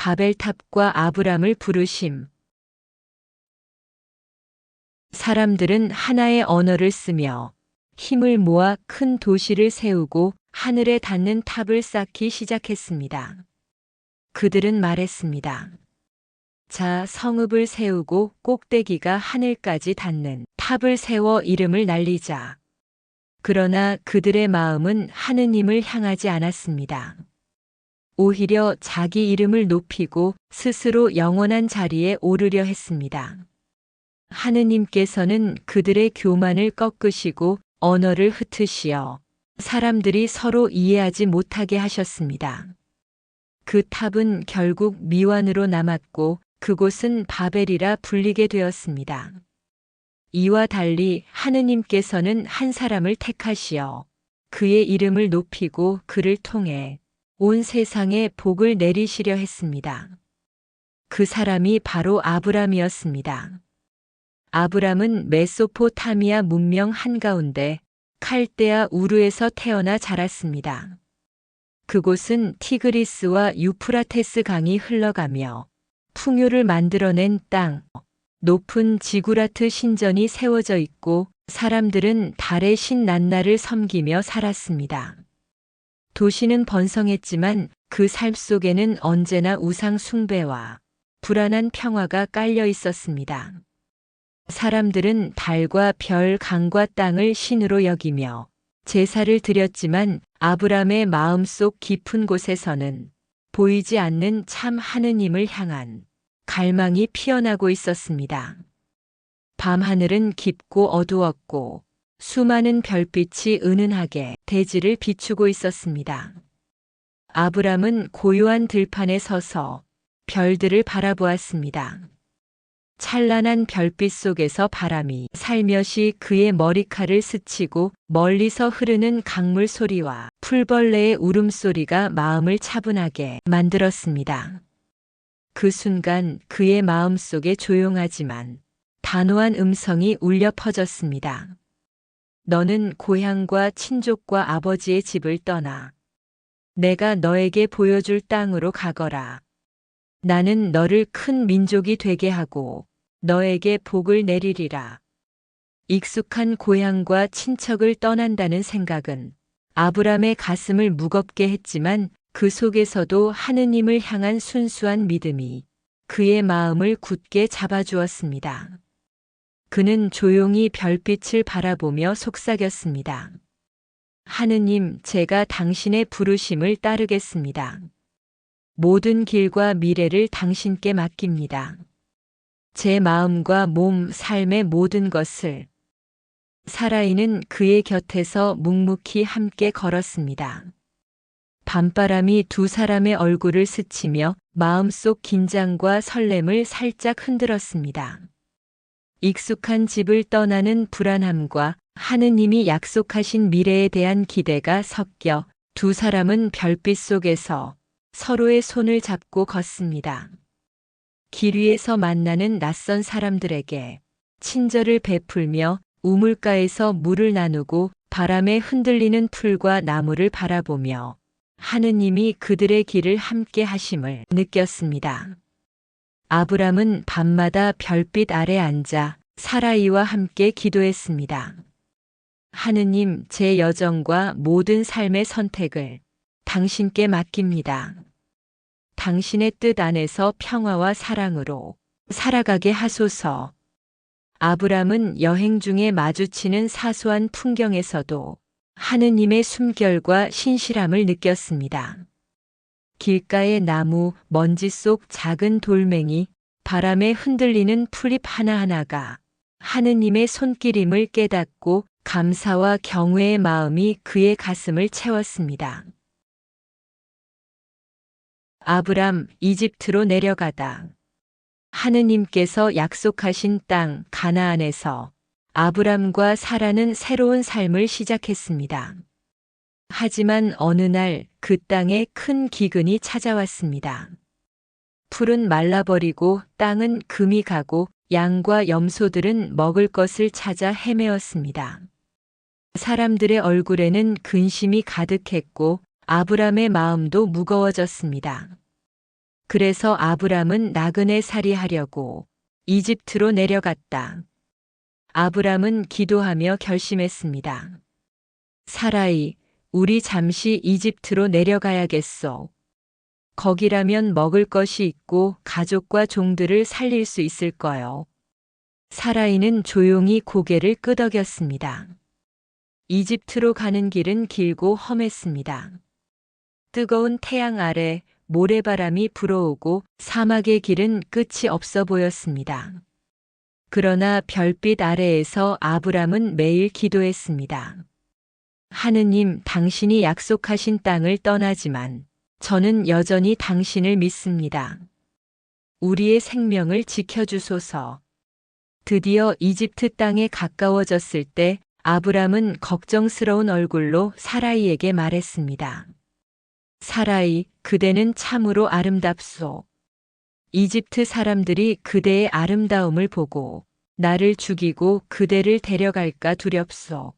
바벨탑과 아브람을 부르심. 사람들은 하나의 언어를 쓰며 힘을 모아 큰 도시를 세우고 하늘에 닿는 탑을 쌓기 시작했습니다. 그들은 말했습니다. 자, 성읍을 세우고 꼭대기가 하늘까지 닿는 탑을 세워 이름을 날리자. 그러나 그들의 마음은 하느님을 향하지 않았습니다. 오히려 자기 이름을 높이고 스스로 영원한 자리에 오르려 했습니다. 하느님께서는 그들의 교만을 꺾으시고 언어를 흩으시어 사람들이 서로 이해하지 못하게 하셨습니다. 그 탑은 결국 미완으로 남았고 그곳은 바벨이라 불리게 되었습니다. 이와 달리 하느님께서는 한 사람을 택하시어 그의 이름을 높이고 그를 통해 온 세상에 복을 내리시려 했습니다. 그 사람이 바로 아브람이었습니다. 아브람은 메소포타미아 문명 한가운데 칼데아 우르에서 태어나 자랐습니다. 그곳은 티그리스와 유프라테스 강이 흘러가며 풍요를 만들어낸 땅, 높은 지구라트 신전이 세워져 있고 사람들은 달의 신 난나를 섬기며 살았습니다. 도시는 번성했지만 그 삶 속에는 언제나 우상 숭배와 불안한 평화가 깔려 있었습니다. 사람들은 달과 별, 강과 땅을 신으로 여기며 제사를 드렸지만 아브람의 마음속 깊은 곳에서는 보이지 않는 참 하느님을 향한 갈망이 피어나고 있었습니다. 밤하늘은 깊고 어두웠고 수많은 별빛이 은은하게 대지를 비추고 있었습니다. 아브람은 고요한 들판에 서서 별들을 바라보았습니다. 찬란한 별빛 속에서 바람이 살며시 그의 머리칼을 스치고 멀리서 흐르는 강물 소리와 풀벌레의 울음소리가 마음을 차분하게 만들었습니다. 그 순간 그의 마음속에 조용하지만 단호한 음성이 울려 퍼졌습니다. 너는 고향과 친족과 아버지의 집을 떠나 내가 너에게 보여줄 땅으로 가거라. 나는 너를 큰 민족이 되게 하고 너에게 복을 내리리라. 익숙한 고향과 친척을 떠난다는 생각은 아브람의 가슴을 무겁게 했지만 그 속에서도 하느님을 향한 순수한 믿음이 그의 마음을 굳게 잡아주었습니다. 그는 조용히 별빛을 바라보며 속삭였습니다. 하느님, 제가 당신의 부르심을 따르겠습니다. 모든 길과 미래를 당신께 맡깁니다. 제 마음과 몸, 삶의 모든 것을. 사라이는 그의 곁에서 묵묵히 함께 걸었습니다. 밤바람이 두 사람의 얼굴을 스치며 마음속 긴장과 설렘을 살짝 흔들었습니다. 익숙한 집을 떠나는 불안함과 하느님이 약속하신 미래에 대한 기대가 섞여 두 사람은 별빛 속에서 서로의 손을 잡고 걷습니다. 길 위에서 만나는 낯선 사람들에게 친절을 베풀며 우물가에서 물을 나누고 바람에 흔들리는 풀과 나무를 바라보며 하느님이 그들의 길을 함께 하심을 느꼈습니다. 아브람은 밤마다 별빛 아래 앉아 사라이와 함께 기도했습니다. 하느님, 제 여정과 모든 삶의 선택을 당신께 맡깁니다. 당신의 뜻 안에서 평화와 사랑으로 살아가게 하소서. 아브람은 여행 중에 마주치는 사소한 풍경에서도 하느님의 숨결과 신실함을 느꼈습니다. 길가의 나무, 먼지 속 작은 돌멩이, 바람에 흔들리는 풀잎 하나하나가 하느님의 손길임을 깨닫고 감사와 경외의 마음이 그의 가슴을 채웠습니다. 아브람, 이집트로 내려가다. 하느님께서 약속하신 땅 가나안에서 아브람과 사라는 새로운 삶을 시작했습니다. 하지만 어느 날 그 땅에 큰 기근이 찾아왔습니다. 풀은 말라버리고 땅은 금이 가고 양과 염소들은 먹을 것을 찾아 헤매었습니다. 사람들의 얼굴에는 근심이 가득했고 아브람의 마음도 무거워졌습니다. 그래서 아브람은 나그네 살이 하려고 이집트로 내려갔다. 아브람은 기도하며 결심했습니다. 사라이, 우리 잠시 이집트로 내려가야겠소. 거기라면 먹을 것이 있고 가족과 종들을 살릴 수 있을 거요. 사라이는 조용히 고개를 끄덕였습니다. 이집트로 가는 길은 길고 험했습니다. 뜨거운 태양 아래 모래바람이 불어오고 사막의 길은 끝이 없어 보였습니다. 그러나 별빛 아래에서 아브람은 매일 기도했습니다. 하느님, 당신이 약속하신 땅을 떠나지만 저는 여전히 당신을 믿습니다. 우리의 생명을 지켜주소서. 드디어 이집트 땅에 가까워졌을 때 아브람은 걱정스러운 얼굴로 사라이에게 말했습니다. 사라이, 그대는 참으로 아름답소. 이집트 사람들이 그대의 아름다움을 보고 나를 죽이고 그대를 데려갈까 두렵소.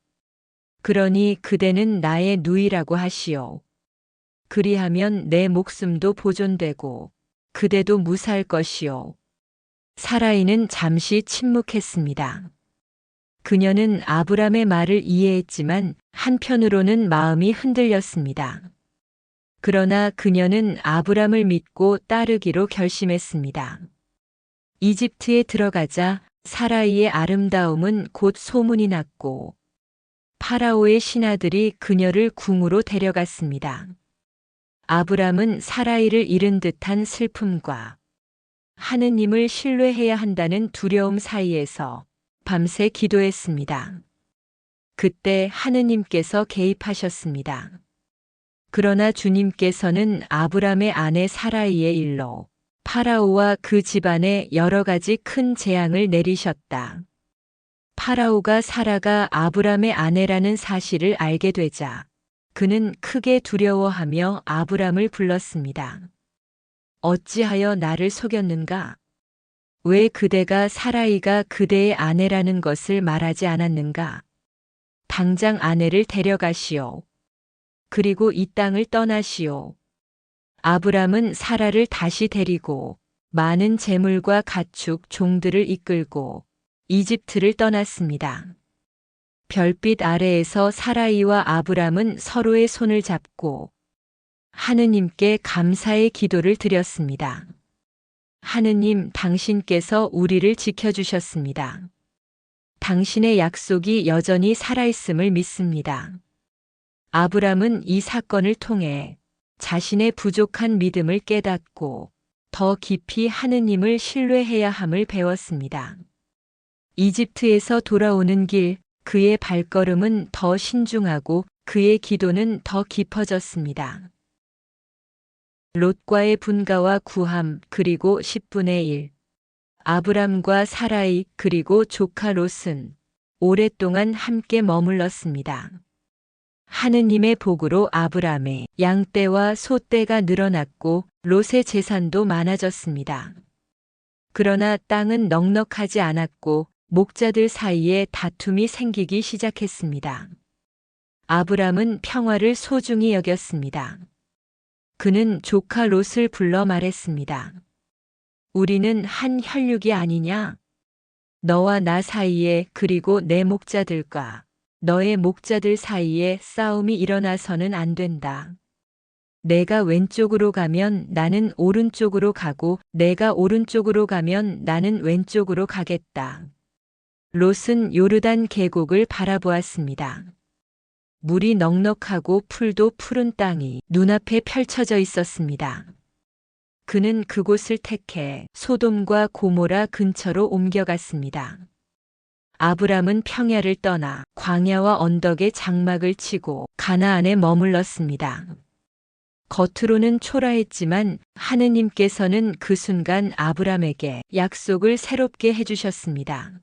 그러니 그대는 나의 누이라고 하시오. 그리하면 내 목숨도 보존되고 그대도 무사할 것이오. 사라이는 잠시 침묵했습니다. 그녀는 아브람의 말을 이해했지만 한편으로는 마음이 흔들렸습니다. 그러나 그녀는 아브람을 믿고 따르기로 결심했습니다. 이집트에 들어가자 사라이의 아름다움은 곧 소문이 났고 파라오의 신하들이 그녀를 궁으로 데려갔습니다. 아브람은 사라이를 잃은 듯한 슬픔과 하느님을 신뢰해야 한다는 두려움 사이에서 밤새 기도했습니다. 그때 하느님께서 개입하셨습니다. 그러나 주님께서는 아브람의 아내 사라이의 일로 파라오와 그 집안에 여러 가지 큰 재앙을 내리셨다. 파라오가 사라가 아브람의 아내라는 사실을 알게 되자 그는 크게 두려워하며 아브람을 불렀습니다. 어찌하여 나를 속였는가? 왜 그대가 사라이가 그대의 아내라는 것을 말하지 않았는가? 당장 아내를 데려가시오. 그리고 이 땅을 떠나시오. 아브람은 사라를 다시 데리고 많은 재물과 가축, 종들을 이끌고 이집트를 떠났습니다. 별빛 아래에서 사라이와 아브람은 서로의 손을 잡고 하느님께 감사의 기도를 드렸습니다. 하느님, 당신께서 우리를 지켜주셨습니다. 당신의 약속이 여전히 살아있음을 믿습니다. 아브람은 이 사건을 통해 자신의 부족한 믿음을 깨닫고 더 깊이 하느님을 신뢰해야 함을 배웠습니다. 이집트에서 돌아오는 길, 그의 발걸음은 더 신중하고 그의 기도는 더 깊어졌습니다. 롯과의 분가와 구함, 그리고 10분의 1. 아브람과 사라이 그리고 조카 롯은 오랫동안 함께 머물렀습니다. 하느님의 복으로 아브람의 양떼와 소떼가 늘어났고 롯의 재산도 많아졌습니다. 그러나 땅은 넉넉하지 않았고 목자들 사이에 다툼이 생기기 시작했습니다. 아브람은 평화를 소중히 여겼습니다. 그는 조카 롯을 불러 말했습니다. 우리는 한 혈육이 아니냐? 너와 나 사이에 그리고 내 목자들과 너의 목자들 사이에 싸움이 일어나서는 안 된다. 내가 왼쪽으로 가면 나는 오른쪽으로 가고 내가 오른쪽으로 가면 나는 왼쪽으로 가겠다. 롯은 요르단 계곡을 바라보았습니다. 물이 넉넉하고 풀도 푸른 땅이 눈앞에 펼쳐져 있었습니다. 그는 그곳을 택해 소돔과 고모라 근처로 옮겨갔습니다. 아브람은 평야를 떠나 광야와 언덕에 장막을 치고 가나안에 머물렀습니다. 겉으로는 초라했지만 하느님께서는 그 순간 아브람에게 약속을 새롭게 해주셨습니다.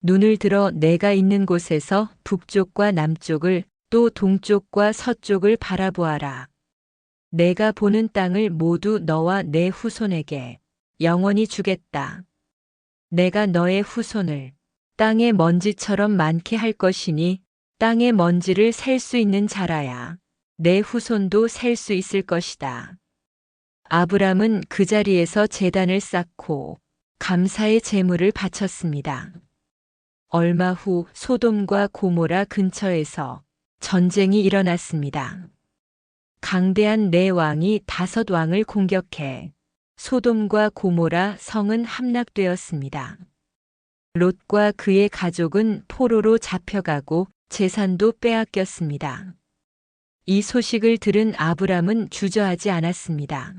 눈을 들어 내가 있는 곳에서 북쪽과 남쪽을 또 동쪽과 서쪽을 바라보아라. 내가 보는 땅을 모두 너와 내 후손에게 영원히 주겠다. 내가 너의 후손을 땅의 먼지처럼 많게 할 것이니 땅의 먼지를 셀 수 있는 자라야 내 후손도 셀 수 있을 것이다. 아브람은 그 자리에서 제단을 쌓고 감사의 제물을 바쳤습니다. 얼마 후 소돔과 고모라 근처에서 전쟁이 일어났습니다. 강대한 네 왕이 5왕을 공격해 소돔과 고모라 성은 함락되었습니다. 롯과 그의 가족은 포로로 잡혀가고 재산도 빼앗겼습니다. 이 소식을 들은 아브람은 주저하지 않았습니다.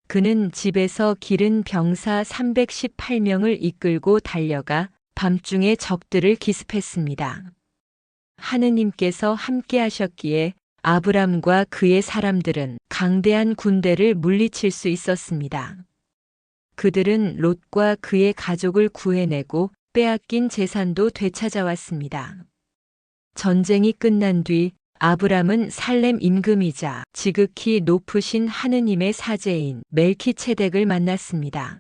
그는 집에서 기른 병사 318명을 이끌고 달려가 밤중에 적들을 기습했습니다. 하느님께서 함께 하셨기에 아브람과 그의 사람들은 강대한 군대를 물리칠 수 있었습니다. 그들은 롯과 그의 가족을 구해내고 빼앗긴 재산도 되찾아왔습니다. 전쟁이 끝난 뒤 아브람은 살렘 임금이자 지극히 높으신 하느님의 사제인 멜키체덱을 만났습니다.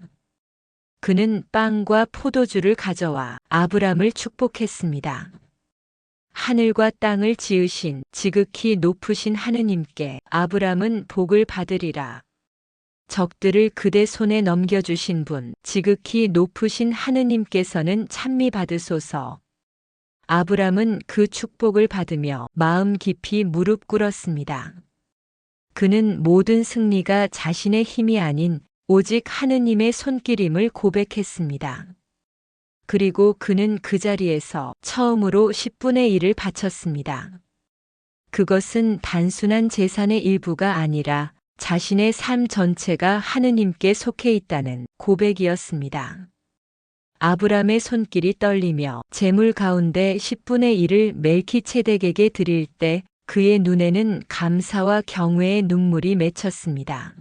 그는 빵과 포도주를 가져와 아브람을 축복했습니다. 하늘과 땅을 지으신 지극히 높으신 하느님께 아브람은 복을 받으리라. 적들을 그대 손에 넘겨주신 분, 지극히 높으신 하느님께서는 찬미 받으소서. 아브람은 그 축복을 받으며 마음 깊이 무릎 꿇었습니다. 그는 모든 승리가 자신의 힘이 아닌 오직 하느님의 손길임을 고백했습니다. 그리고 그는 그 자리에서 처음으로 10분의 1을 바쳤습니다. 그것은 단순한 재산의 일부가 아니라 자신의 삶 전체가 하느님께 속해 있다는 고백이었습니다. 아브람의 손길이 떨리며 재물 가운데 10분의 1을 멜키체덱에게 드릴 때 그의 눈에는 감사와 경외의 눈물이 맺혔습니다.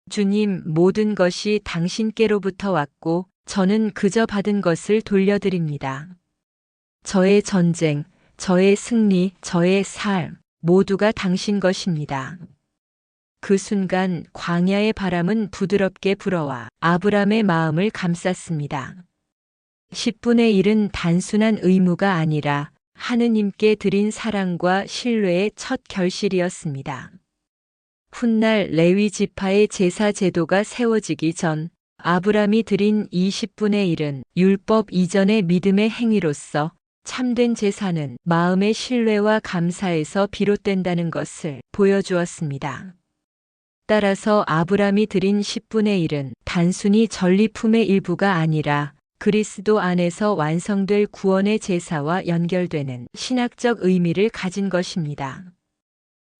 주님, 모든 것이 당신께로부터 왔고 저는 그저 받은 것을 돌려드립니다. 저의 전쟁, 저의 승리, 저의 삶, 모두가 당신 것입니다. 그 순간 광야의 바람은 부드럽게 불어와 아브람의 마음을 감쌌습니다. 10분의 1은 단순한 의무가 아니라 하느님께 드린 사랑과 신뢰의 첫 결실이었습니다. 훗날 레위 지파의 제사 제도가 세워지기 전 아브람이 드린 이 10분의 1은 율법 이전의 믿음의 행위로서 참된 제사는 마음의 신뢰와 감사에서 비롯된다는 것을 보여주었습니다. 따라서 아브람이 드린 10분의 1은 단순히 전리품의 일부가 아니라 그리스도 안에서 완성될 구원의 제사와 연결되는 신학적 의미를 가진 것입니다.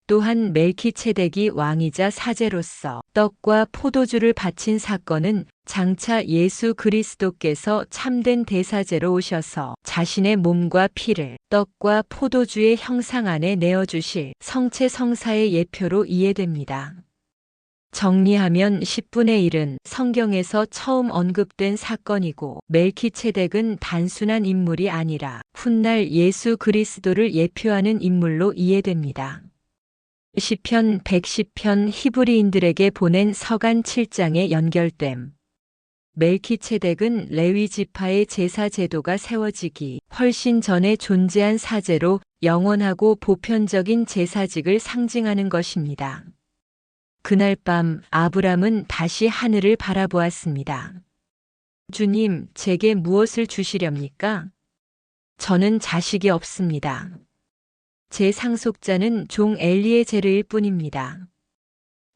또한 멜키체덱이 왕이자 사제로서 떡과 포도주를 바친 사건은 장차 예수 그리스도께서 참된 대사제로 오셔서 자신의 몸과 피를 떡과 포도주의 형상 안에 내어주실 성체 성사의 예표로 이해됩니다. 정리하면 10분의 1은 성경에서 처음 언급된 사건이고 멜키체덱은 단순한 인물이 아니라 훗날 예수 그리스도를 예표하는 인물로 이해됩니다. 시편 110편 히브리인들에게 보낸 서간 7장의 연결됨. 멜키체덱은 레위 지파의 제사 제도가 세워지기 훨씬 전에 존재한 사제로 영원하고 보편적인 제사직을 상징하는 것입니다. 그날 밤 아브람은 다시 하늘을 바라보았습니다. 주님, 제게 무엇을 주시렵니까? 저는 자식이 없습니다. 제 상속자는 종 엘리에제르일 뿐입니다.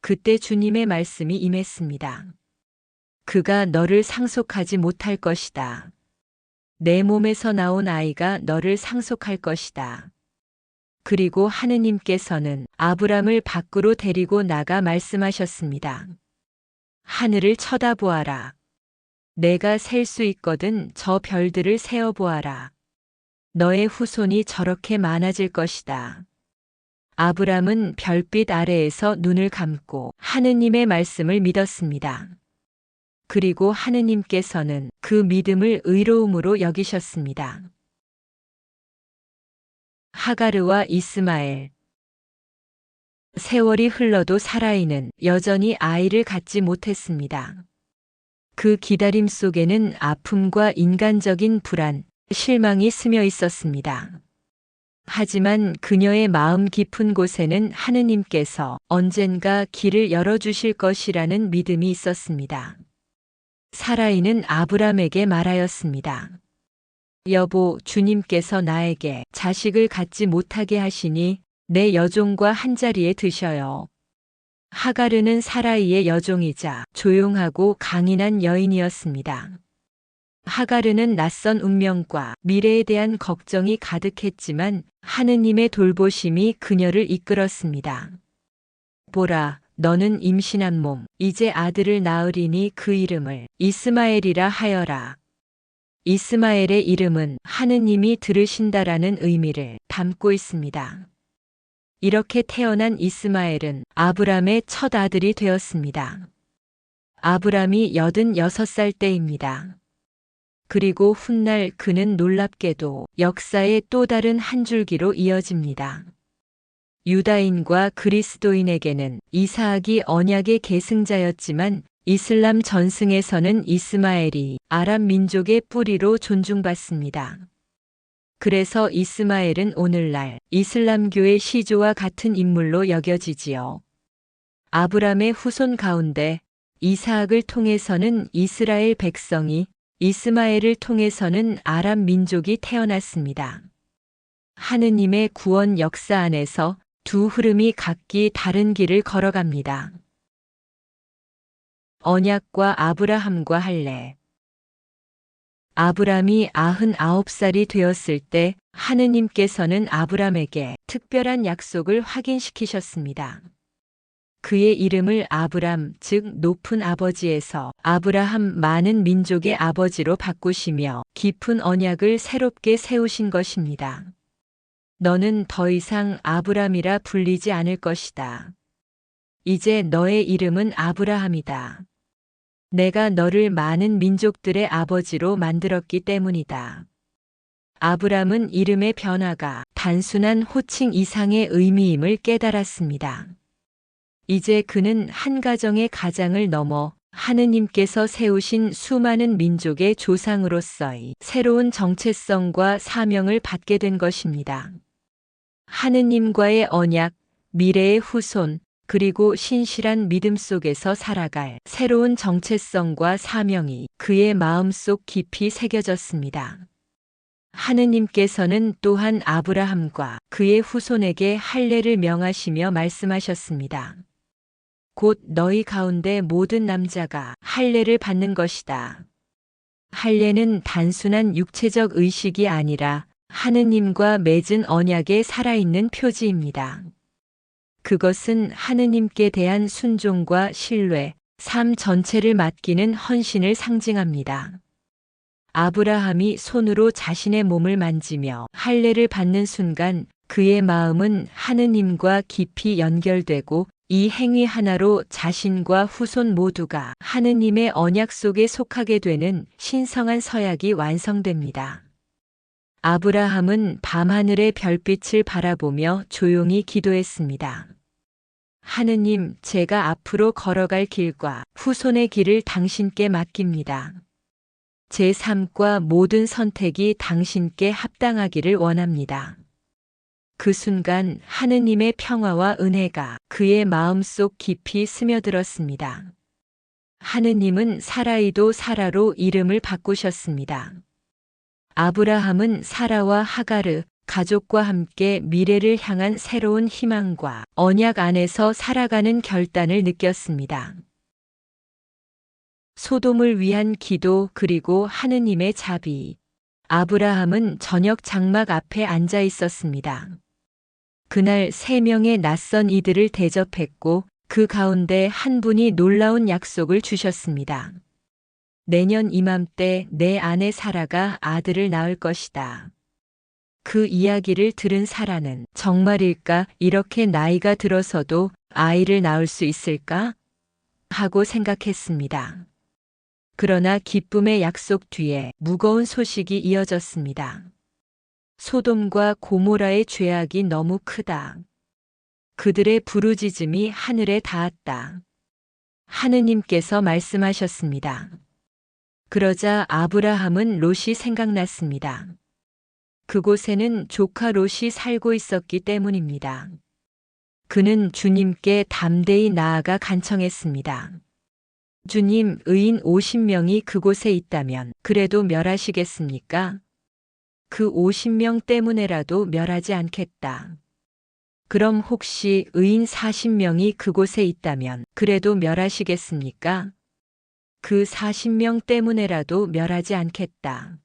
그때 주님의 말씀이 임했습니다. 그가 너를 상속하지 못할 것이다. 내 몸에서 나온 아이가 너를 상속할 것이다. 그리고 하느님께서는 아브람을 밖으로 데리고 나가 말씀하셨습니다. 하늘을 쳐다보아라. 내가 셀 수 있거든 저 별들을 세어보아라. 너의 후손이 저렇게 많아질 것이다. 아브람은 별빛 아래에서 눈을 감고 하느님의 말씀을 믿었습니다. 그리고 하느님께서는 그 믿음을 의로움으로 여기셨습니다. 하가르와 이스마엘. 세월이 흘러도 사라이는 여전히 아이를 갖지 못했습니다. 그 기다림 속에는 아픔과 인간적인 불안, 실망이 스며 있었습니다. 하지만 그녀의 마음 깊은 곳에는 하느님께서 언젠가 길을 열어주실 것이라는 믿음이 있었습니다. 사라이는 아브람에게 말하였습니다. 여보, 주님께서 나에게 자식을 갖지 못하게 하시니 내 여종과 한자리에 드셔요. 하가르는 사라이의 여종이자 조용하고 강인한 여인이었습니다. 하가르는 낯선 운명과 미래에 대한 걱정이 가득했지만 하느님의 돌보심이 그녀를 이끌었습니다. 보라, 너는 임신한 몸, 이제 아들을 낳으리니 그 이름을 이스마엘이라 하여라. 이스마엘의 이름은 하느님이 들으신다라는 의미를 담고 있습니다. 이렇게 태어난 이스마엘은 아브람의 첫 아들이 되었습니다. 아브람이 86살 때입니다. 그리고 훗날 그는 놀랍게도 역사의 또 다른 한 줄기로 이어집니다. 유다인과 그리스도인에게는 이사학이 언약의 계승자였지만 이슬람 전승에서는 이스마엘이 아랍 민족의 뿌리로 존중받습니다. 그래서 이스마엘은 오늘날 이슬람교의 시조와 같은 인물로 여겨지지요. 아브람의 후손 가운데 이사학을 통해서는 이스라엘 백성이, 이스마엘을 통해서는 아랍 민족이 태어났습니다. 하느님의 구원 역사 안에서 두 흐름이 각기 다른 길을 걸어갑니다. 언약과 아브라함과 할례. 아브람이 99살이 되었을 때 하느님께서는 아브람에게 특별한 약속을 확인시키셨습니다. 그의 이름을 아브람, 즉 높은 아버지에서 아브라함, 많은 민족의 아버지로 바꾸시며 깊은 언약을 새롭게 세우신 것입니다. 너는 더 이상 아브람이라 불리지 않을 것이다. 이제 너의 이름은 아브라함이다. 내가 너를 많은 민족들의 아버지로 만들었기 때문이다. 아브람은 이름의 변화가 단순한 호칭 이상의 의미임을 깨달았습니다. 이제 그는 한 가정의 가장을 넘어 하느님께서 세우신 수많은 민족의 조상으로서의 새로운 정체성과 사명을 받게 된 것입니다. 하느님과의 언약, 미래의 후손, 그리고 신실한 믿음 속에서 살아갈 새로운 정체성과 사명이 그의 마음속 깊이 새겨졌습니다. 하느님께서는 또한 아브라함과 그의 후손에게 할례를 명하시며 말씀하셨습니다. 곧 너희 가운데 모든 남자가 할례를 받는 것이다. 할례는 단순한 육체적 의식이 아니라 하느님과 맺은 언약의 살아있는 표지입니다. 그것은 하느님께 대한 순종과 신뢰, 삶 전체를 맡기는 헌신을 상징합니다. 아브라함이 손으로 자신의 몸을 만지며 할례를 받는 순간 그의 마음은 하느님과 깊이 연결되고 이 행위 하나로 자신과 후손 모두가 하느님의 언약 속에 속하게 되는 신성한 서약이 완성됩니다. 아브라함은 밤하늘의 별빛을 바라보며 조용히 기도했습니다. 하느님, 제가 앞으로 걸어갈 길과 후손의 길을 당신께 맡깁니다. 제 삶과 모든 선택이 당신께 합당하기를 원합니다. 그 순간 하느님의 평화와 은혜가 그의 마음속 깊이 스며들었습니다. 하느님은 사라이도 사라로 이름을 바꾸셨습니다. 아브라함은 사라와 하가르, 가족과 함께 미래를 향한 새로운 희망과 언약 안에서 살아가는 결단을 느꼈습니다. 소돔을 위한 기도 그리고 하느님의 자비. 아브라함은 저녁 장막 앞에 앉아 있었습니다. 그날 3명의 낯선 이들을 대접했고 그 가운데 한 분이 놀라운 약속을 주셨습니다. 내년 이맘때 내 아내 사라가 아들을 낳을 것이다. 그 이야기를 들은 사라는 정말일까? 이렇게 나이가 들어서도 아이를 낳을 수 있을까? 하고 생각했습니다. 그러나 기쁨의 약속 뒤에 무거운 소식이 이어졌습니다. 소돔과 고모라의 죄악이 너무 크다. 그들의 부르짖음이 하늘에 닿았다. 하느님께서 말씀하셨습니다. 그러자 아브라함은 롯이 생각났습니다. 그곳에는 조카 롯이 살고 있었기 때문입니다. 그는 주님께 담대히 나아가 간청했습니다. 주님, 의인 50명이 그곳에 있다면 그래도 멸하시겠습니까? 그 50명 때문에라도 멸하지 않겠다. 그럼 혹시 의인 40명이 그곳에 있다면 그래도 멸하시겠습니까? 그 40명 때문에라도 멸하지 않겠다.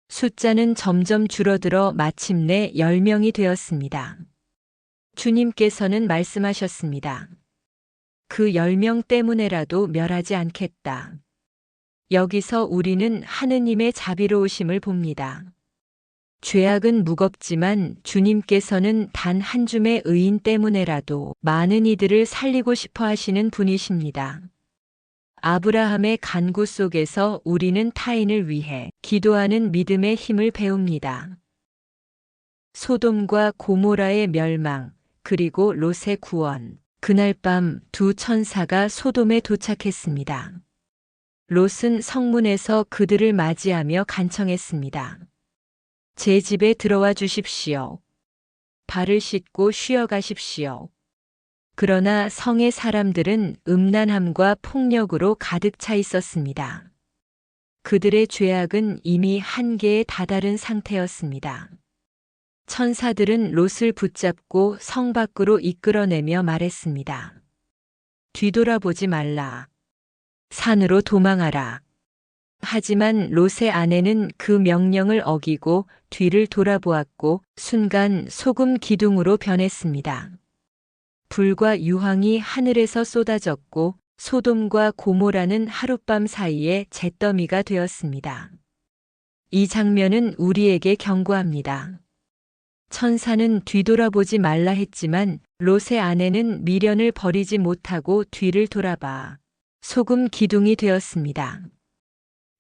숫자는 점점 줄어들어 마침내 10명이 되었습니다. 주님께서는 말씀하셨습니다. 그 10명 때문에라도 멸하지 않겠다. 여기서 우리는 하느님의 자비로우심을 봅니다. 죄악은 무겁지만 주님께서는 단 한 줌의 의인 때문에라도 많은 이들을 살리고 싶어 하시는 분이십니다. 아브라함의 간구 속에서 우리는 타인을 위해 기도하는 믿음의 힘을 배웁니다. 소돔과 고모라의 멸망, 그리고 롯의 구원. 그날 밤 두 천사가 소돔에 도착했습니다. 롯은 성문에서 그들을 맞이하며 간청했습니다. 제 집에 들어와 주십시오. 발을 씻고 쉬어가십시오. 그러나 성의 사람들은 음란함과 폭력으로 가득 차 있었습니다. 그들의 죄악은 이미 한계에 다다른 상태였습니다. 천사들은 롯을 붙잡고 성 밖으로 이끌어내며 말했습니다. 뒤돌아보지 말라. 산으로 도망하라. 하지만 롯의 아내는 그 명령을 어기고 뒤를 돌아보았고 순간 소금 기둥으로 변했습니다. 불과 유황이 하늘에서 쏟아졌고 소돔과 고모라는 하룻밤 사이에 잿더미가 되었습니다. 이 장면은 우리에게 경고합니다. 천사는 뒤돌아보지 말라 했지만 롯의 아내는 미련을 버리지 못하고 뒤를 돌아봐 소금 기둥이 되었습니다.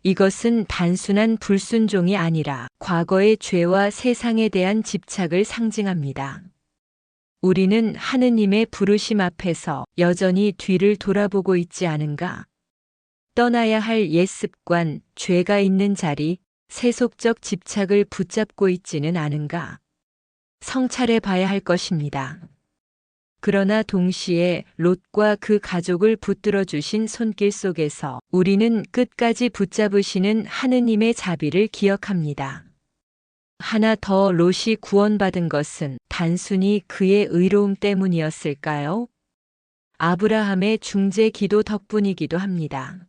이것은 단순한 불순종이 아니라 과거의 죄와 세상에 대한 집착을 상징합니다. 우리는 하느님의 부르심 앞에서 여전히 뒤를 돌아보고 있지 않은가? 떠나야 할 옛 습관, 죄가 있는 자리, 세속적 집착을 붙잡고 있지는 않은가? 성찰해 봐야 할 것입니다. 그러나 동시에 롯과 그 가족을 붙들어 주신 손길 속에서 우리는 끝까지 붙잡으시는 하느님의 자비를 기억합니다. 하나 더 롯이 구원받은 것은 단순히 그의 의로움 때문이었을까요? 아브라함의 중재 기도 덕분이기도 합니다.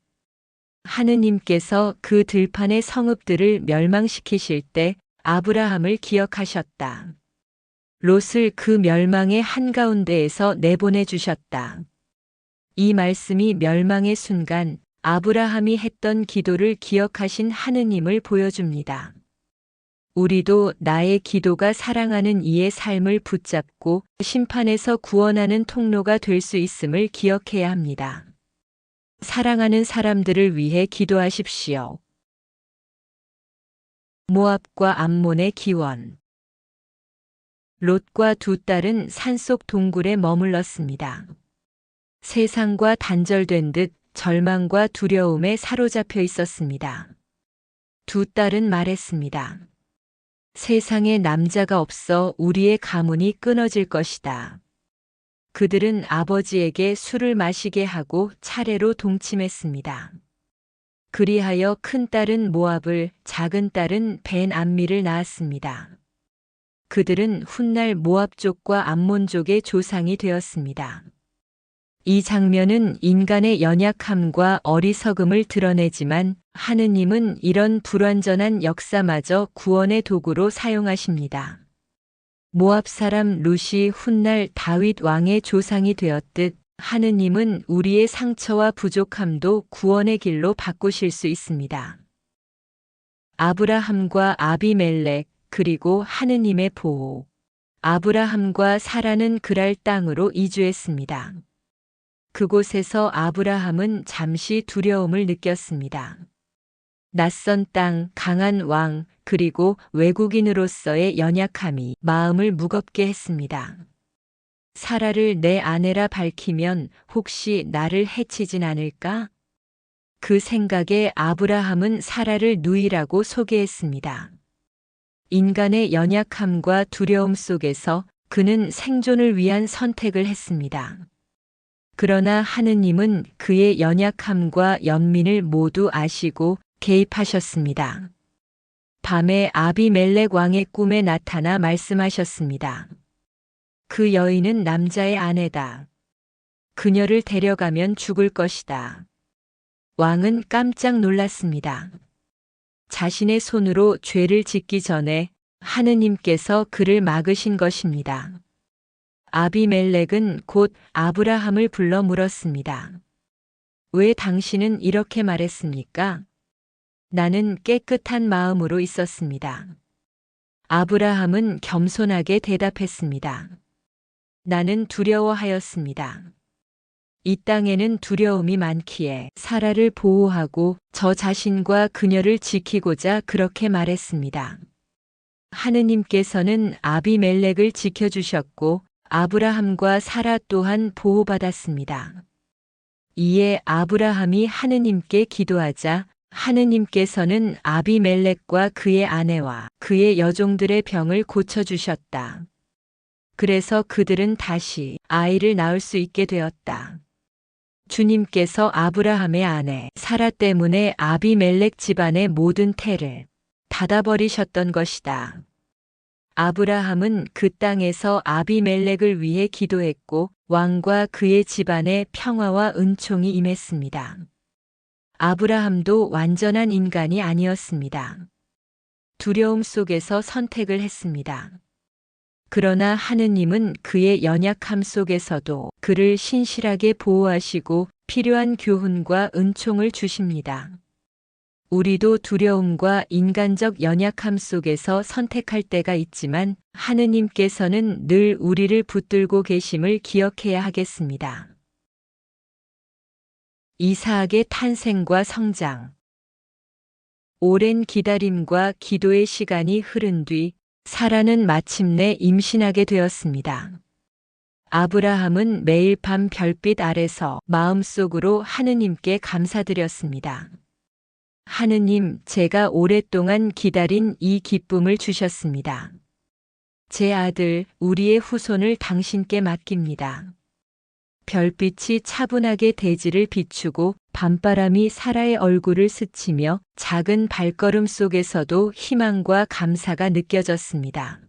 하느님께서 그 들판의 성읍들을 멸망시키실 때 아브라함을 기억하셨다. 롯을 그 멸망의 한가운데에서 내보내 주셨다. 이 말씀이 멸망의 순간 아브라함이 했던 기도를 기억하신 하느님을 보여줍니다. 우리도 나의 기도가 사랑하는 이의 삶을 붙잡고 심판에서 구원하는 통로가 될 수 있음을 기억해야 합니다. 사랑하는 사람들을 위해 기도하십시오. 모압과 암몬의 기원. 롯과 두 딸은 산속 동굴에 머물렀습니다. 세상과 단절된 듯 절망과 두려움에 사로잡혀 있었습니다. 두 딸은 말했습니다. 세상에 남자가 없어 우리의 가문이 끊어질 것이다. 그들은 아버지에게 술을 마시게 하고 차례로 동침했습니다. 그리하여 큰 딸은 모압을, 작은 딸은 벤 암미를 낳았습니다. 그들은 훗날 모압족과 암몬족의 조상이 되었습니다. 이 장면은 인간의 연약함과 어리석음을 드러내지만 하느님은 이런 불완전한 역사마저 구원의 도구로 사용하십니다. 모압 사람 룻이 훗날 다윗 왕의 조상이 되었듯 하느님은 우리의 상처와 부족함도 구원의 길로 바꾸실 수 있습니다. 아브라함과 아비멜렉 그리고 하느님의 보호. 아브라함과 사라는 그랄 땅으로 이주했습니다. 그곳에서 아브라함은 잠시 두려움을 느꼈습니다. 낯선 땅, 강한 왕, 그리고 외국인으로서의 연약함이 마음을 무겁게 했습니다. 사라를 내 아내라 밝히면 혹시 나를 해치진 않을까? 그 생각에 아브라함은 사라를 누이라고 소개했습니다. 인간의 연약함과 두려움 속에서 그는 생존을 위한 선택을 했습니다. 그러나 하느님은 그의 연약함과 연민을 모두 아시고 개입하셨습니다. 밤에 아비멜렉 왕의 꿈에 나타나 말씀하셨습니다. 그 여인은 남자의 아내다. 그녀를 데려가면 죽을 것이다. 왕은 깜짝 놀랐습니다. 자신의 손으로 죄를 짓기 전에 하느님께서 그를 막으신 것입니다. 아비멜렉은 곧 아브라함을 불러 물었습니다. 왜 당신은 이렇게 말했습니까? 나는 깨끗한 마음으로 있었습니다. 아브라함은 겸손하게 대답했습니다. 나는 두려워하였습니다. 이 땅에는 두려움이 많기에 사라를 보호하고 저 자신과 그녀를 지키고자 그렇게 말했습니다. 하느님께서는 아비멜렉을 지켜주셨고 아브라함과 사라 또한 보호받았습니다. 이에 아브라함이 하느님께 기도하자 하느님께서는 아비멜렉과 그의 아내와 그의 여종들의 병을 고쳐주셨다. 그래서 그들은 다시 아이를 낳을 수 있게 되었다. 주님께서 아브라함의 아내 사라 때문에 아비멜렉 집안의 모든 태를 닫아버리셨던 것이다. 아브라함은 그 땅에서 아비멜렉을 위해 기도했고 왕과 그의 집안에 평화와 은총이 임했습니다. 아브라함도 완전한 인간이 아니었습니다. 두려움 속에서 선택을 했습니다. 그러나 하느님은 그의 연약함 속에서도 그를 신실하게 보호하시고 필요한 교훈과 은총을 주십니다. 우리도 두려움과 인간적 연약함 속에서 선택할 때가 있지만 하느님께서는 늘 우리를 붙들고 계심을 기억해야 하겠습니다. 이삭의 탄생과 성장. 오랜 기다림과 기도의 시간이 흐른 뒤 사라는 마침내 임신하게 되었습니다. 아브라함은 매일 밤 별빛 아래서 마음속으로 하느님께 감사드렸습니다. 하느님, 제가 오랫동안 기다린 이 기쁨을 주셨습니다. 제 아들, 우리의 후손을 당신께 맡깁니다. 별빛이 차분하게 대지를 비추고 밤바람이 사라의 얼굴을 스치며 작은 발걸음 속에서도 희망과 감사가 느껴졌습니다.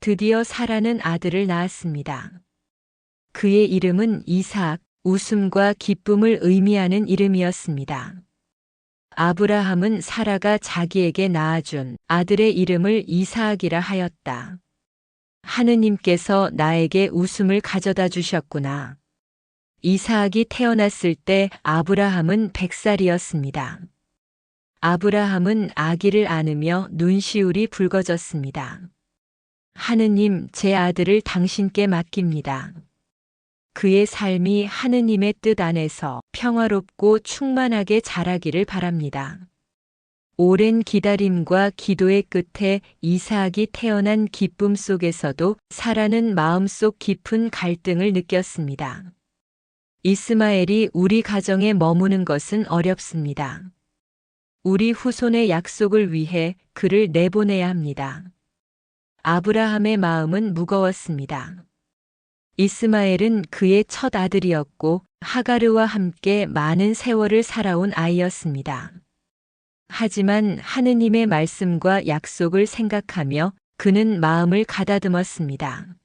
드디어 사라는 아들을 낳았습니다. 그의 이름은 이삭, 웃음과 기쁨을 의미하는 이름이었습니다. 아브라함은 사라가 자기에게 낳아준 아들의 이름을 이삭이라 하였다. 하느님께서 나에게 웃음을 가져다 주셨구나. 이삭이 태어났을 때 아브라함은 100살이었습니다. 아브라함은 아기를 안으며 눈시울이 붉어졌습니다. 하느님, 제 아들을 당신께 맡깁니다. 그의 삶이 하느님의 뜻 안에서 평화롭고 충만하게 자라기를 바랍니다. 오랜 기다림과 기도의 끝에 이삭이 태어난 기쁨 속에서도 사라는 마음속 깊은 갈등을 느꼈습니다. 이스마엘이 우리 가정에 머무는 것은 어렵습니다. 우리 후손의 약속을 위해 그를 내보내야 합니다. 아브라함의 마음은 무거웠습니다. 이스마엘은 그의 첫 아들이었고 하가르와 함께 많은 세월을 살아온 아이였습니다. 하지만 하느님의 말씀과 약속을 생각하며 그는 마음을 가다듬었습니다.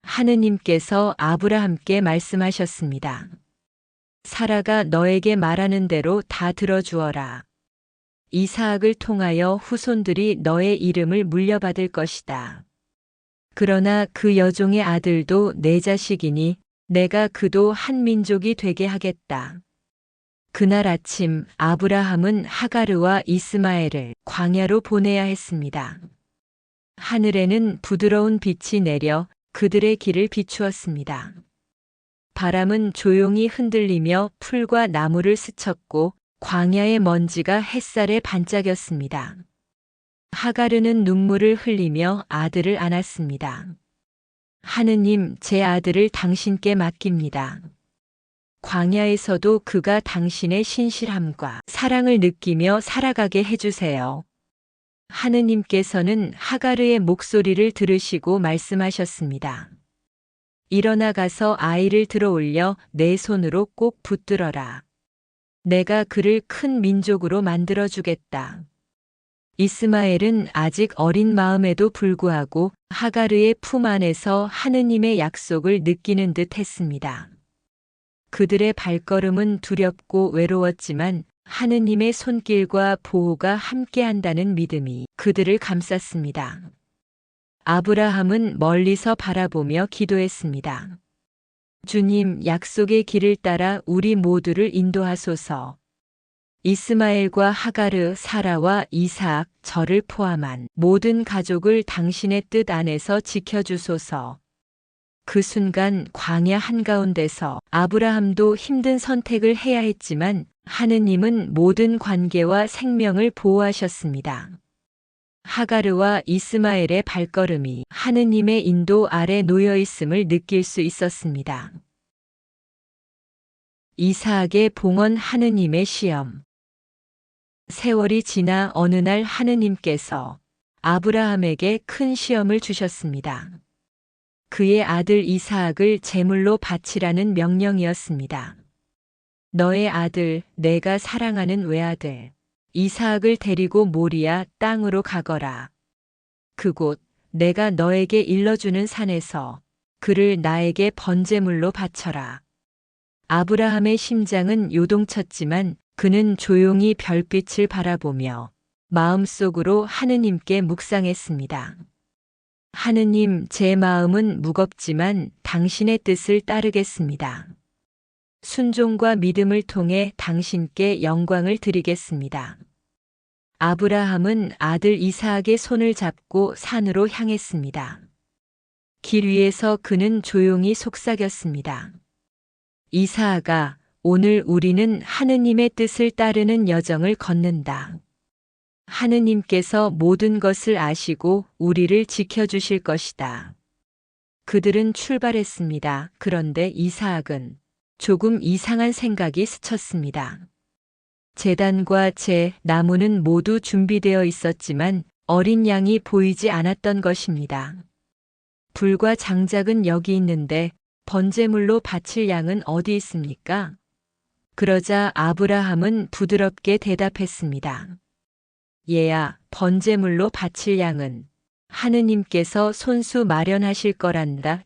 하느님께서 아브라함께 말씀하셨습니다. 사라가 너에게 말하는 대로 다 들어주어라. 이삭을 통하여 후손들이 너의 이름을 물려받을 것이다. 그러나 그 여종의 아들도 내 자식이니 내가 그도 한 민족이 되게 하겠다. 그날 아침 아브라함은 하가르와 이스마엘을 광야로 보내야 했습니다. 하늘에는 부드러운 빛이 내려 그들의 길을 비추었습니다. 바람은 조용히 흔들리며 풀과 나무를 스쳤고 광야의 먼지가 햇살에 반짝였습니다. 하가르는 눈물을 흘리며 아들을 안았습니다. 하느님, 제 아들을 당신께 맡깁니다. 광야에서도 그가 당신의 신실함과 사랑을 느끼며 살아가게 해주세요. 하느님께서는 하가르의 목소리를 들으시고 말씀하셨습니다. 일어나 가서 아이를 들어올려 내 손으로 꼭 붙들어라. 내가 그를 큰 민족으로 만들어 주겠다. 이스마엘은 아직 어린 마음에도 불구하고 하가르의 품 안에서 하느님의 약속을 느끼는 듯 했습니다. 그들의 발걸음은 두렵고 외로웠지만 하느님의 손길과 보호가 함께한다는 믿음이 그들을 감쌌습니다. 아브라함은 멀리서 바라보며 기도했습니다. 주님, 약속의 길을 따라 우리 모두를 인도하소서. 이스마엘과 하가르, 사라와 이삭, 저를 포함한 모든 가족을 당신의 뜻 안에서 지켜주소서. 그 순간 광야 한가운데서 아브라함도 힘든 선택을 해야 했지만 하느님은 모든 관계와 생명을 보호하셨습니다. 하가르와 이스마엘의 발걸음이 하느님의 인도 아래 놓여 있음을 느낄 수 있었습니다. 이삭의 봉헌, 하느님의 시험. 세월이 지나 어느 날 하느님께서 아브라함에게 큰 시험을 주셨습니다. 그의 아들 이삭을 제물로 바치라는 명령이었습니다. 너의 아들, 내가 사랑하는 외아들 이삭을 데리고 모리아 땅으로 가거라. 그곳 내가 너에게 일러주는 산에서 그를 나에게 번제물로 바쳐라. 아브라함의 심장은 요동쳤지만 그는 조용히 별빛을 바라보며 마음속으로 하느님께 묵상했습니다. 하느님, 제 마음은 무겁지만 당신의 뜻을 따르겠습니다. 순종과 믿음을 통해 당신께 영광을 드리겠습니다. 아브라함은 아들 이삭의 손을 잡고 산으로 향했습니다. 길 위에서 그는 조용히 속삭였습니다. 이삭아, 오늘 우리는 하느님의 뜻을 따르는 여정을 걷는다. 하느님께서 모든 것을 아시고 우리를 지켜주실 것이다. 그들은 출발했습니다. 그런데 이삭은 조금 이상한 생각이 스쳤습니다. 제단과 나무는 모두 준비되어 있었지만 어린 양이 보이지 않았던 것입니다. 불과 장작은 여기 있는데 번제물로 바칠 양은 어디 있습니까? 그러자 아브라함은 부드럽게 대답했습니다. 얘야, 번제물로 바칠 양은 하느님께서 손수 마련하실 거란다.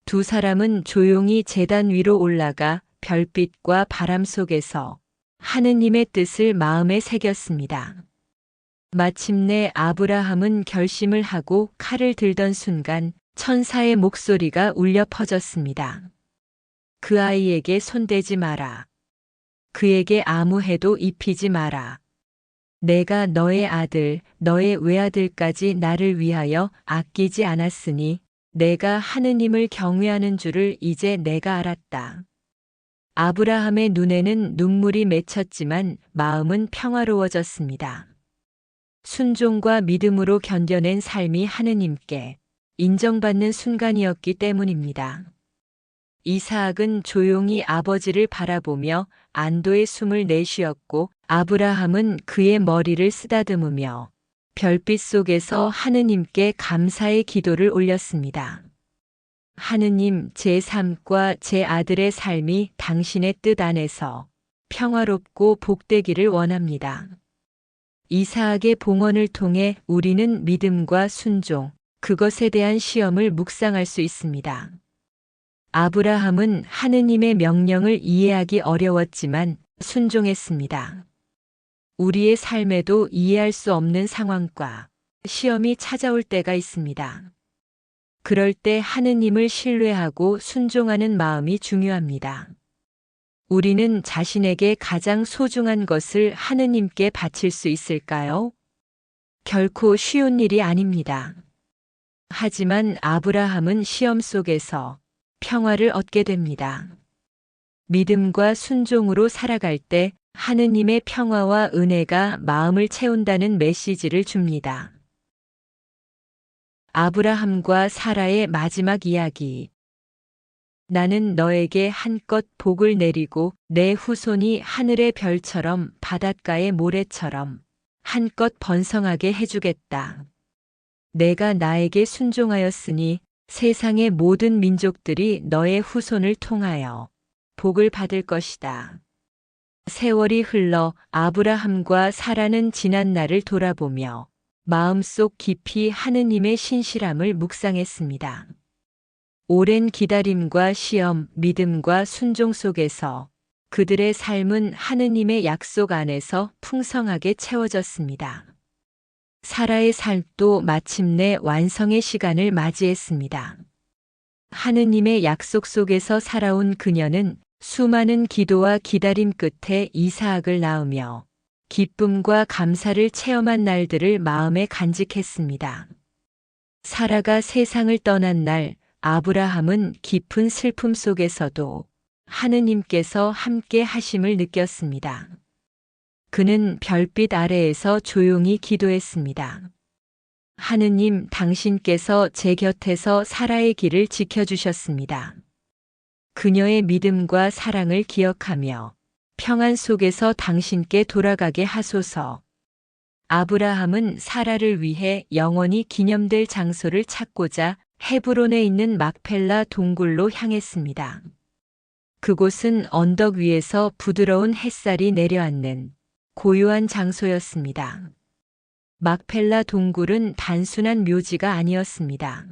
두 사람은 조용히 제단 위로 올라가 별빛과 바람 속에서 하느님의 뜻을 마음에 새겼습니다. 마침내 아브라함은 결심을 하고 칼을 들던 순간 천사의 목소리가 울려 퍼졌습니다. 그 아이에게 손대지 마라. 그에게 아무 해도 입히지 마라. 내가 너의 아들, 너의 외아들까지 나를 위하여 아끼지 않았으니 내가 하느님을 경외하는 줄을 이제 내가 알았다. 아브라함의 눈에는 눈물이 맺혔지만 마음은 평화로워졌습니다. 순종과 믿음으로 견뎌낸 삶이 하느님께 인정받는 순간이었기 때문입니다. 이삭은 조용히 아버지를 바라보며 안도의 숨을 내쉬었고 아브라함은 그의 머리를 쓰다듬으며 별빛 속에서 하느님께 감사의 기도를 올렸습니다. 하느님, 제 삶과 제 아들의 삶이 당신의 뜻 안에서 평화롭고 복되기를 원합니다. 이삭의 봉헌을 통해 우리는 믿음과 순종, 그것에 대한 시험을 묵상할 수 있습니다. 아브라함은 하느님의 명령을 이해하기 어려웠지만 순종했습니다. 우리의 삶에도 이해할 수 없는 상황과 시험이 찾아올 때가 있습니다. 그럴 때 하느님을 신뢰하고 순종하는 마음이 중요합니다. 우리는 자신에게 가장 소중한 것을 하느님께 바칠 수 있을까요? 결코 쉬운 일이 아닙니다. 하지만 아브라함은 시험 속에서 평화를 얻게 됩니다. 믿음과 순종으로 살아갈 때 하느님의 평화와 은혜가 마음을 채운다는 메시지를 줍니다. 아브라함과 사라의 마지막 이야기. 나는 너에게 한껏 복을 내리고 내 후손이 하늘의 별처럼 바닷가의 모래처럼 한껏 번성하게 해주겠다. 내가 나에게 순종하였으니 세상의 모든 민족들이 너의 후손을 통하여 복을 받을 것이다. 세월이 흘러 아브라함과 사라는 지난 날을 돌아보며 마음속 깊이 하느님의 신실함을 묵상했습니다. 오랜 기다림과 시험, 믿음과 순종 속에서 그들의 삶은 하느님의 약속 안에서 풍성하게 채워졌습니다. 사라의 삶도 마침내 완성의 시간을 맞이했습니다. 하느님의 약속 속에서 살아온 그녀는 수많은 기도와 기다림 끝에 이사학을 낳으며 기쁨과 감사를 체험한 날들을 마음에 간직했습니다. 사라가 세상을 떠난 날, 아브라함은 깊은 슬픔 속에서도 하느님께서 함께 하심을 느꼈습니다. 그는 별빛 아래에서 조용히 기도했습니다. 하느님, 당신께서 제 곁에서 사라의 길을 지켜주셨습니다. 그녀의 믿음과 사랑을 기억하며 평안 속에서 당신께 돌아가게 하소서. 아브라함은 사라를 위해 영원히 기념될 장소를 찾고자 헤브론에 있는 막펠라 동굴로 향했습니다. 그곳은 언덕 위에서 부드러운 햇살이 내려앉는 고요한 장소였습니다. 막펠라 동굴은 단순한 묘지가 아니었습니다.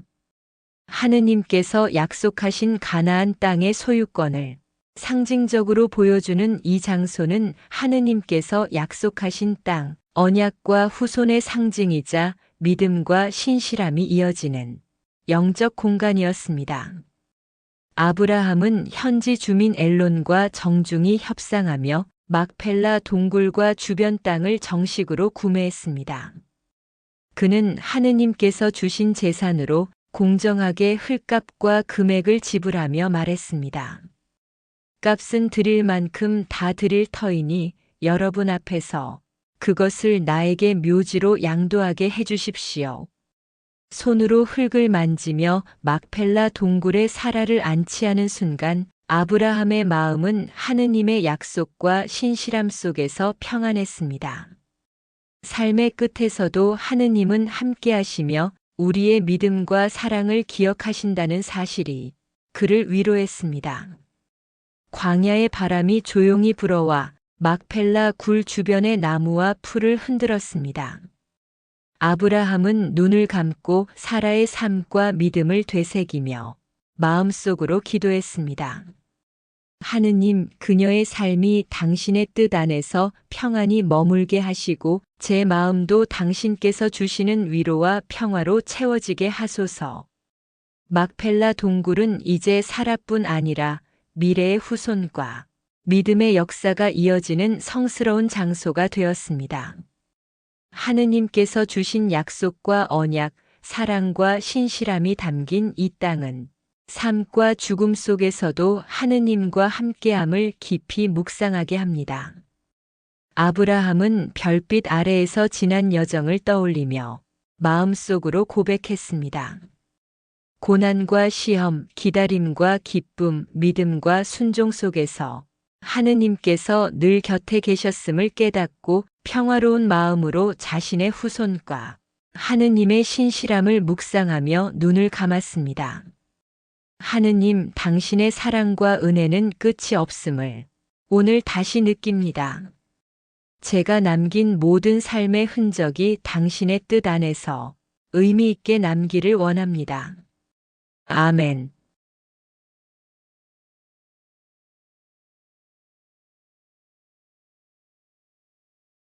하느님께서 약속하신 가나안 땅의 소유권을 상징적으로 보여주는 이 장소는 하느님께서 약속하신 땅, 언약과 후손의 상징이자 믿음과 신실함이 이어지는 영적 공간이었습니다. 아브라함은 현지 주민 엘론과 정중히 협상하며 막펠라 동굴과 주변 땅을 정식으로 구매했습니다. 그는 하느님께서 주신 재산으로 공정하게 흙값과 금액을 지불하며 말했습니다. 값은 드릴 만큼 다 드릴 터이니 여러분 앞에서 그것을 나에게 묘지로 양도하게 해주십시오. 손으로 흙을 만지며 막펠라 동굴에 사라를 안치하는 순간 아브라함의 마음은 하느님의 약속과 신실함 속에서 평안했습니다. 삶의 끝에서도 하느님은 함께하시며 우리의 믿음과 사랑을 기억하신다는 사실이 그를 위로했습니다. 광야의 바람이 조용히 불어와 막펠라 굴 주변의 나무와 풀을 흔들었습니다. 아브라함은 눈을 감고 사라의 삶과 믿음을 되새기며 마음속으로 기도했습니다. 하느님, 그녀의 삶이 당신의 뜻 안에서 평안히 머물게 하시고 제 마음도 당신께서 주시는 위로와 평화로 채워지게 하소서. 막펠라 동굴은 이제 사라뿐 아니라 미래의 후손과 믿음의 역사가 이어지는 성스러운 장소가 되었습니다. 하느님께서 주신 약속과 언약, 사랑과 신실함이 담긴 이 땅은 삶과 죽음 속에서도 하느님과 함께함을 깊이 묵상하게 합니다. 아브라함은 별빛 아래에서 지난 여정을 떠올리며 마음속으로 고백했습니다. 고난과 시험, 기다림과 기쁨, 믿음과 순종 속에서 하느님께서 늘 곁에 계셨음을 깨닫고 평화로운 마음으로 자신의 후손과 하느님의 신실함을 묵상하며 눈을 감았습니다. 하느님, 당신의 사랑과 은혜는 끝이 없음을 오늘 다시 느낍니다. 제가 남긴 모든 삶의 흔적이 당신의 뜻 안에서 의미 있게 남기를 원합니다. 아멘.